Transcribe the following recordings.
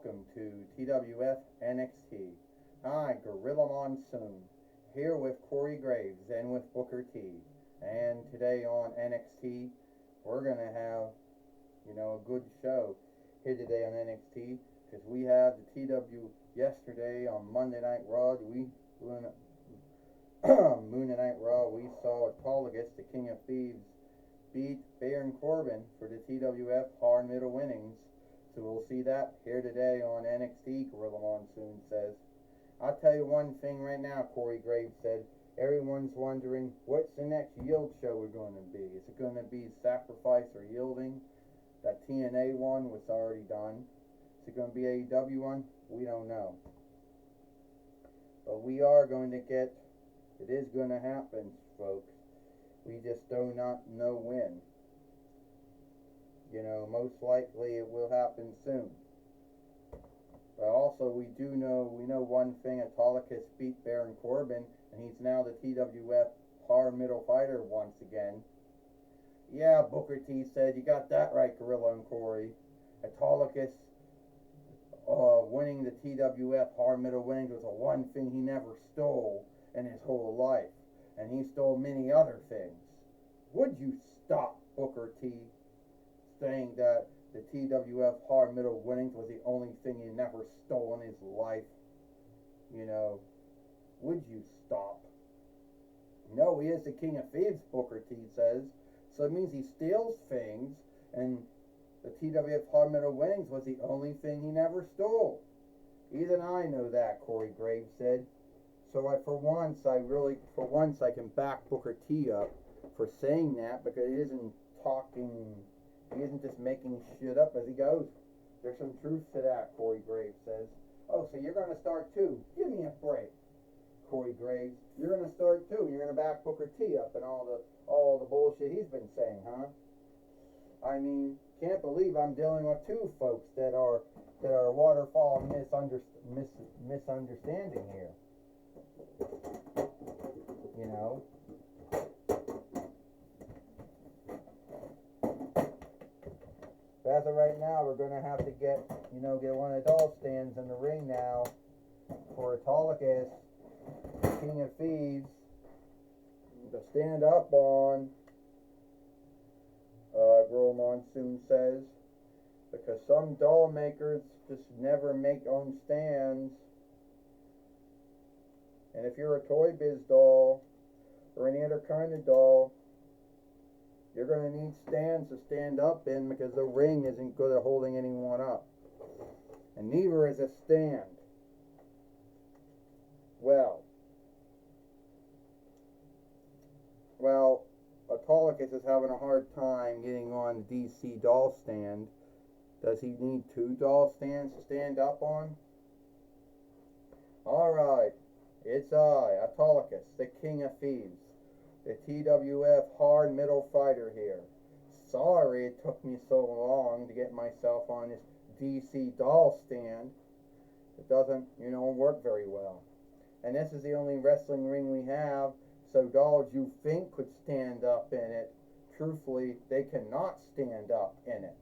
welcome to TWF NXT. Hi, Gorilla Monsoon, here with Corey Graves and with Booker T. And today on NXT, we're going to have, a good show here today on NXT because we have the TW yesterday on Monday Night Raw. Monday Night Raw, we saw Autolycus, the King of Thieves, beat Baron Corbin for the TWF Hard Middle Winnings. So we'll see that here today on NXT, Gorilla Monsoon says. I'll tell you one thing right now, Corey Graves said. Everyone's wondering, what's the next Yield show we're going to be? Is it going to be Sacrifice or Yielding? That TNA one was already done. Is it going to be AEW one? We don't know. But we are going to get, it is going to happen, folks. We just do not know when. Most likely it will happen soon. But also we know one thing, Autolycus beat Baron Corbin, and he's now the TWF Hard Middle Fighter once again. Yeah, Booker T said, you got that right, Gorilla and Corey. Autolycus winning the TWF Hard Middle Winnings was the one thing he never stole in his whole life. And he stole many other things. Would you stop, Booker T, saying that the TWF Hard Middle Winnings was the only thing he never stole in his life? Would you stop? No, he is the King of Thieves, Booker T says. So it means he steals things, and the TWF Hard Middle Winnings was the only thing he never stole. Even I know that, Corey Graves said. So for once I can back Booker T up for saying that, because he isn't just making shit up as he goes. There's some truth to that, Corey Graves says. Oh, so you're going to start too? Give me a break, Corey Graves. You're going to start too. You're going to back Booker T up and all the bullshit he's been saying, huh? I mean, can't believe I'm dealing with two folks that are waterfall misunderstanding here. As of right now, we're going to have to get one of the doll stands in the ring now for Autolycus, King of Thieves, to stand up on, Girl Monsoon says, because some doll makers just never make own stands. And if you're a Toy Biz doll or any other kind of doll, you're going to need stands to stand up in, because the ring isn't good at holding anyone up. And neither is a stand. Well, Autolycus is having a hard time getting on the DC doll stand. Does he need two doll stands to stand up on? Alright, it's I, Autolycus, the King of Thieves, the TWF Hard Middle Fighter here. Sorry it took me so long to get myself on this DC doll stand. It doesn't, work very well. And this is the only wrestling ring we have, so dolls you think could stand up in it, truthfully, they cannot stand up in it.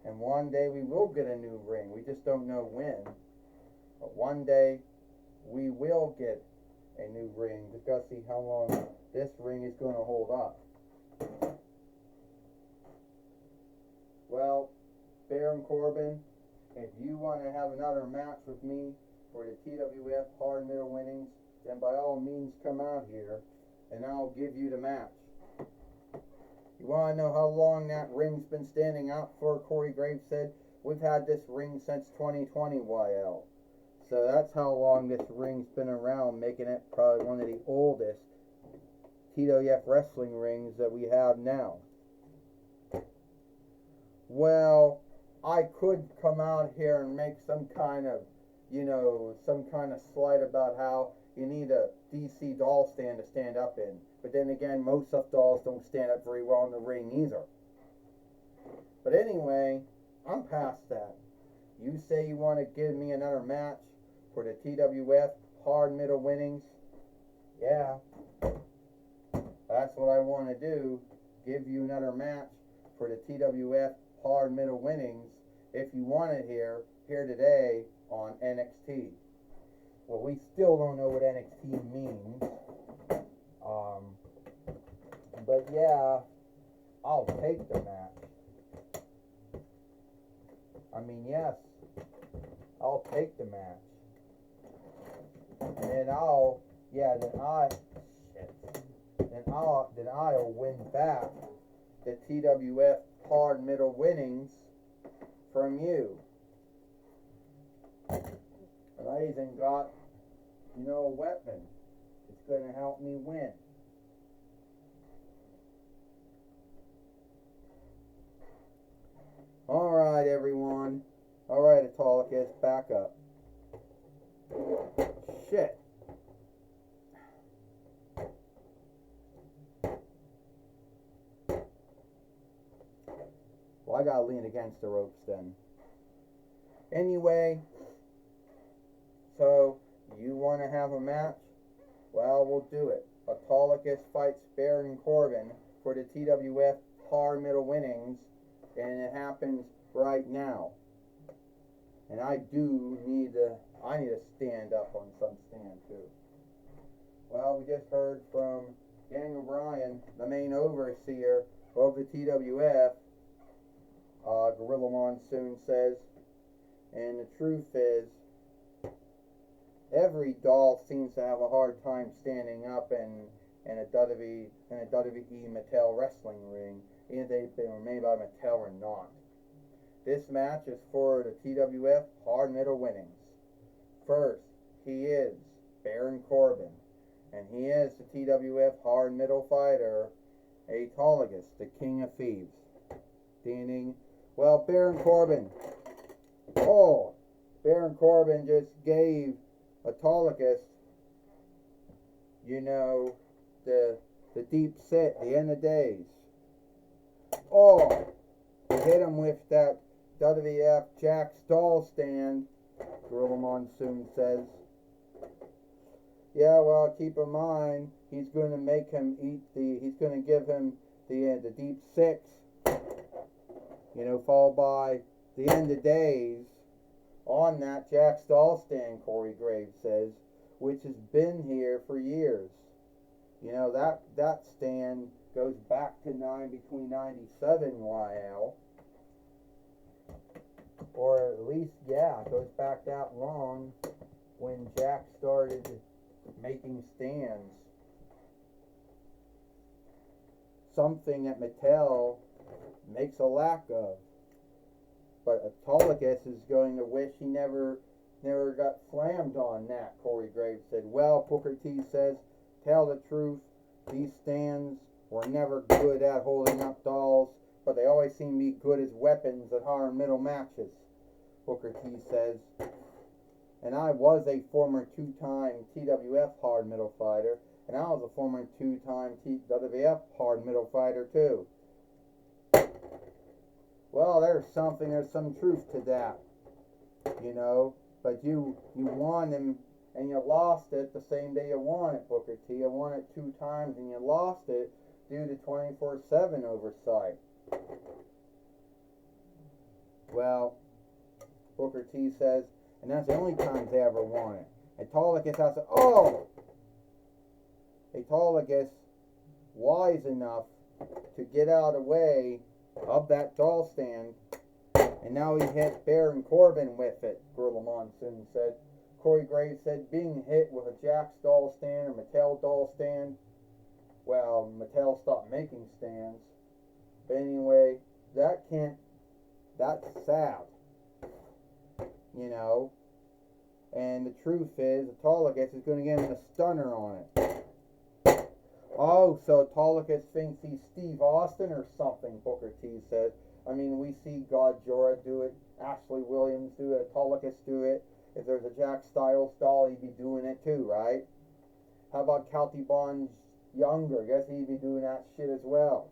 And one day we will get a new ring. We just don't know when. But one day we will get a new ring. Just got to see how long this ring is going to hold up. Well, Baron Corbin, if you want to have another match with me for the TWF Hard Middle Winnings, then by all means come out here and I'll give you the match. You want to know how long that ring's been standing out for? Corey Graves said, we've had this ring since 2020, YL. So that's how long this ring's been around, making it probably one of the oldest TWF wrestling rings that we have now. Well, I could come out here and make some kind of slide about how you need a DC doll stand to stand up in. But then again, most of dolls don't stand up very well in the ring either. But anyway, I'm past that. You say you want to give me another match for the TWF Hard Middle Winnings? Yeah, that's what I want to do. Give you another match for the TWF Hard Middle Winnings. If you want it here, here today on NXT. Well, we still don't know what NXT means. But yeah, I'll take the match. I mean, yes, I'll take the match. And then I'll win back the TWF hard middle winnings from you. And I even got, a weapon. It's going to help me win. Alright, everyone. Alright, Autolycus, back up. Shit. Well, I gotta lean against the ropes then. Anyway, so you want to have a match? Well, we'll do it. Autolycus fights Baron Corbin for the TWF hard middle winnings, and it happens right now. And I need to stand up on some stand too. Well, we just heard from Daniel Bryan, the main overseer of the TWF. Gorilla Monsoon says, and the truth is, every doll seems to have a hard time standing up in a WWE Mattel wrestling ring, either they've been made by Mattel or not. This match is for the TWF hard middle winnings. First, he is Baron Corbin, and he is the TWF hard middle fighter, Autolycus, the King of Thieves. Standing. Well, Baron Corbin just gave Autolycus, the deep set, the end of days. Oh, he hit him with that WWF Jack's doll stand, Gorilla Monsoon says. Yeah, well, keep in mind, he's going to make him he's going to give him the deep six, followed by the end of days on that Jack's doll stand, Corey Graves says, which has been here for years. That stand goes back to between 97 YL. Or at least, it goes back that long when Jack started making stands. Something that Mattel makes a lack of. But Autolycus is going to wish he never got slammed on that, Corey Graves said. Well, Booker T says, tell the truth, these stands were never good at holding up dolls, but they always seem to be good as weapons at hard middle matches, Booker T says. And I was a former two-time TWF hard middle fighter, and I was a former two-time TWF hard middle fighter too. Well, there's some truth to that, but you won him and you lost it the same day you won it, Booker T. You won it 2 times and you lost it due to 24/7 oversight. Well, Booker T says, and that's the only times they ever won it. Autolycus has Autolycus, wise enough to get out of the way of that doll stand, and now he hit Baron Corbin with it, Gorilla Monsoon said. Corey Graves said, being hit with a Jack's doll stand or Mattel doll stand, well, Mattel stopped making stands. But anyway, that's sad, and the truth is, Autolycus is going to get him a stunner on it. Oh, so Autolycus thinks he's Steve Austin or something, Booker T said. I mean, we see God Jorah do it, Ashley Williams do it, Autolycus do it. If there's a Jack Styles doll, he'd be doing it too, right? How about Kelty Bonds Younger? I guess he'd be doing that shit as well.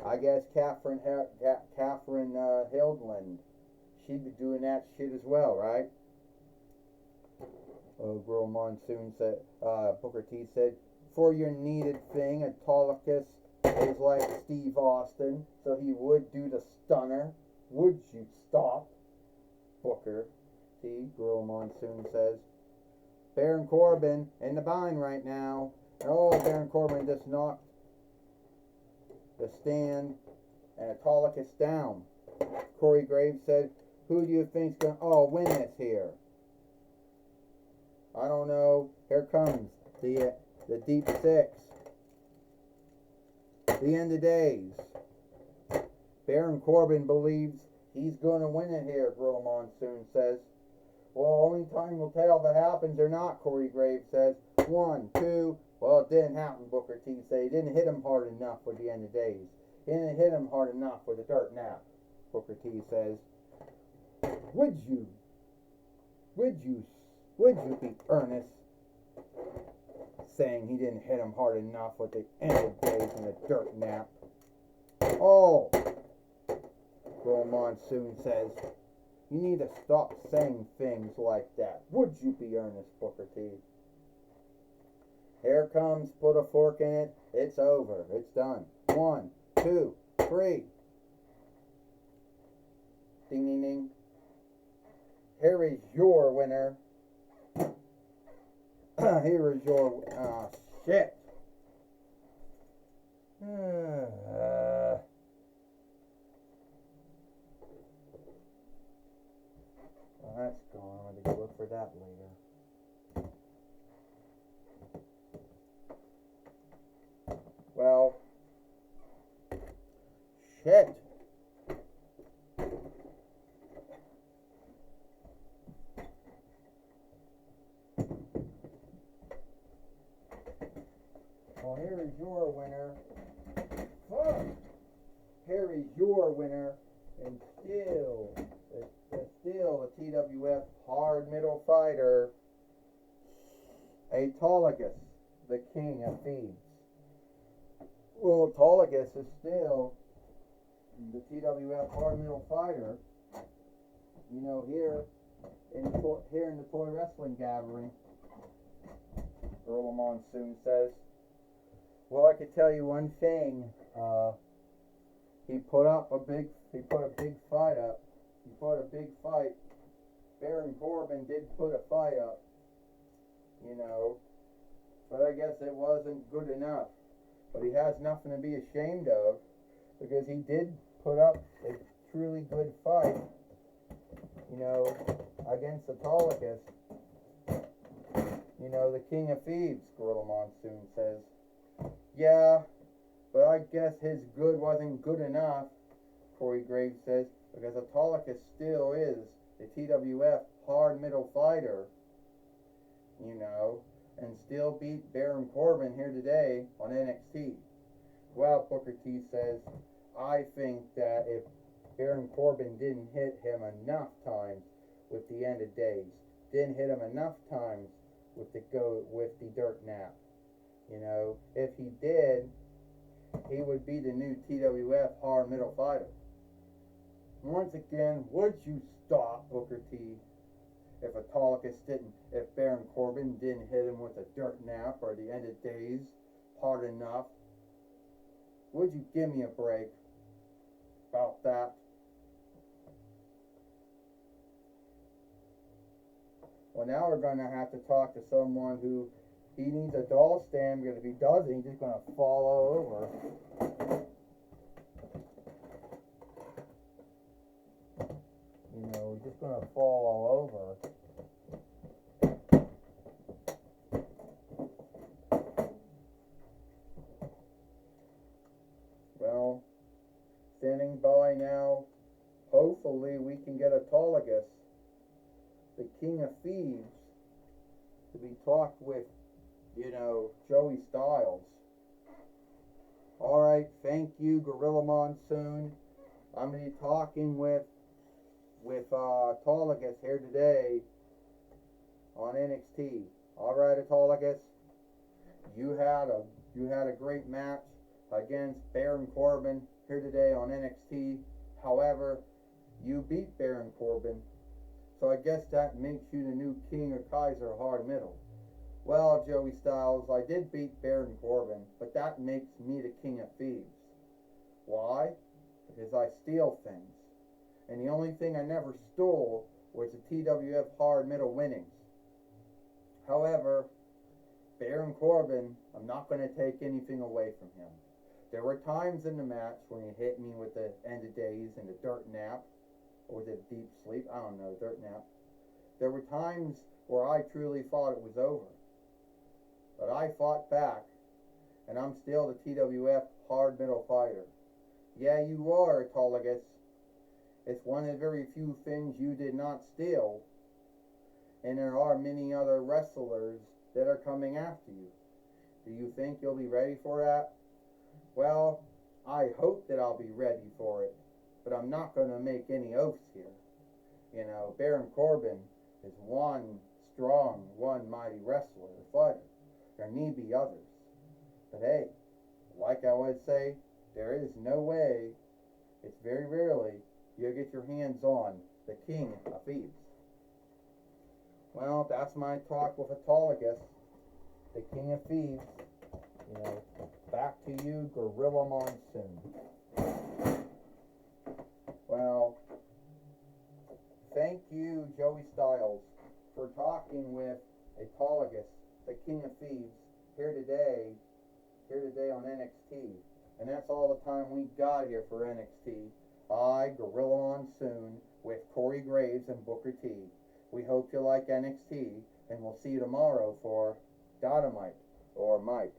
I guess Catherine Hildland, she'd be doing that shit as well, right? Oh, Girl Monsoon said, Booker T said, for your needed thing, Autolycus is like Steve Austin, so he would do the stunner. Would you stop? Booker T, Gorilla Monsoon says. Baron Corbin in the bind right now. Oh, Baron Corbin just knocked the stand and Autolycus down. Corey Graves said, who do you think's going to win this here? I don't know. Here comes the Deep Six. The end of days. Baron Corbin believes he's going to win it here, Gorilla Monsoon says. Well, only time will tell if it happens or not, Corey Graves says. 1, 2. Well, it didn't happen, Booker T said. He didn't hit him hard enough for the end of days. He didn't hit him hard enough for the dirt nap, Booker T says. Would you be earnest saying he didn't hit him hard enough with the end of days and the dirt nap? Oh, Gorilla Monsoon says, you need to stop saying things like that. Would you be earnest, Booker T? Here comes, put a fork in it. It's over. It's done. 1, 2, 3. Ding, ding, ding. Here is your winner. Here is your, shit. Well, that's gone. I'm going to go look for that later. Well, shit. Well, here is your winner. Fuck. Here is your winner, and still the TWF hard middle fighter, Autolycus, the King of Thieves. Well, Autolycus is still the TWF hard middle fighter. You know, here in the Toy Wrestling Gathering, Gorilla Monsoon says. Well, I could tell you one thing. He put a big fight up. He put a big fight. Baron Corbin did put a fight up, you know, but I guess it wasn't good enough. But he has nothing to be ashamed of, because he did put up a truly good fight, you know, against Autolycus. You know, the King of Thieves, Gorilla Monsoon says. Yeah, but I guess his good wasn't good enough, Corey Graves says, because Autolycus still is the TWF hard middle fighter, you know, and still beat Baron Corbin here today on NXT. Well, Booker T says, I think that if Baron Corbin didn't hit him enough times with the end of days, didn't hit him enough times with the dirt nap, you know, if he did, he would be the new TWF hard middle fighter. Once again, would you stop, Booker T? If Baron Corbin didn't hit him with a dirt nap or the end of days hard enough, would you give me a break about that? Well, now we're going to have to talk to someone who he needs a doll stand, because if he doesn't, he's just going to fall all over. You know, he's just going to fall all over. Well, standing by now, hopefully we can get Autolycus, the King of Thieves, to be talked with, you know, Joey Styles. Alright, thank you, Gorilla Monsoon. I'm going to be talking with Autolycus here today on NXT. Alright, Autolycus, you had a great match against Baron Corbin here today on NXT. However, you beat Baron Corbin, so I guess that makes you the new King of Kaiser Hard Middle. Well, Joey Styles, I did beat Baron Corbin, but that makes me the King of Thieves. Why? Because I steal things. And the only thing I never stole was the TWF Hard Middle winnings. However, Baron Corbin, I'm not going to take anything away from him. There were times in the match when he hit me with the end of days and the dirt nap, or the deep sleep, I don't know, dirt nap. There were times where I truly thought it was over. But I fought back, and I'm still the TWF Hard Middle Fighter. Yeah, you are, Autolycus. It's one of the very few things you did not steal, and there are many other wrestlers that are coming after you. Do you think you'll be ready for that? Well, I hope that I'll be ready for it, but I'm not going to make any oaths here. You know, Baron Corbin is one strong, one mighty wrestler or fighter. There need be others. But hey, like I would say, there is no way, it's very rarely, you'll get your hands on the King of Thieves. Well, that's my talk with Autolycus, the King of Thieves. You know, back to you, Gorilla Monsoon. Well, thank you, Joey Styles, for talking with Autolycus, the King of Thieves, here today on NXT. And that's all the time we got here for NXT. I, Gorilla Monsoon, with Corey Graves and Booker T. We hope you like NXT, and we'll see you tomorrow for Dynamite, or Mike.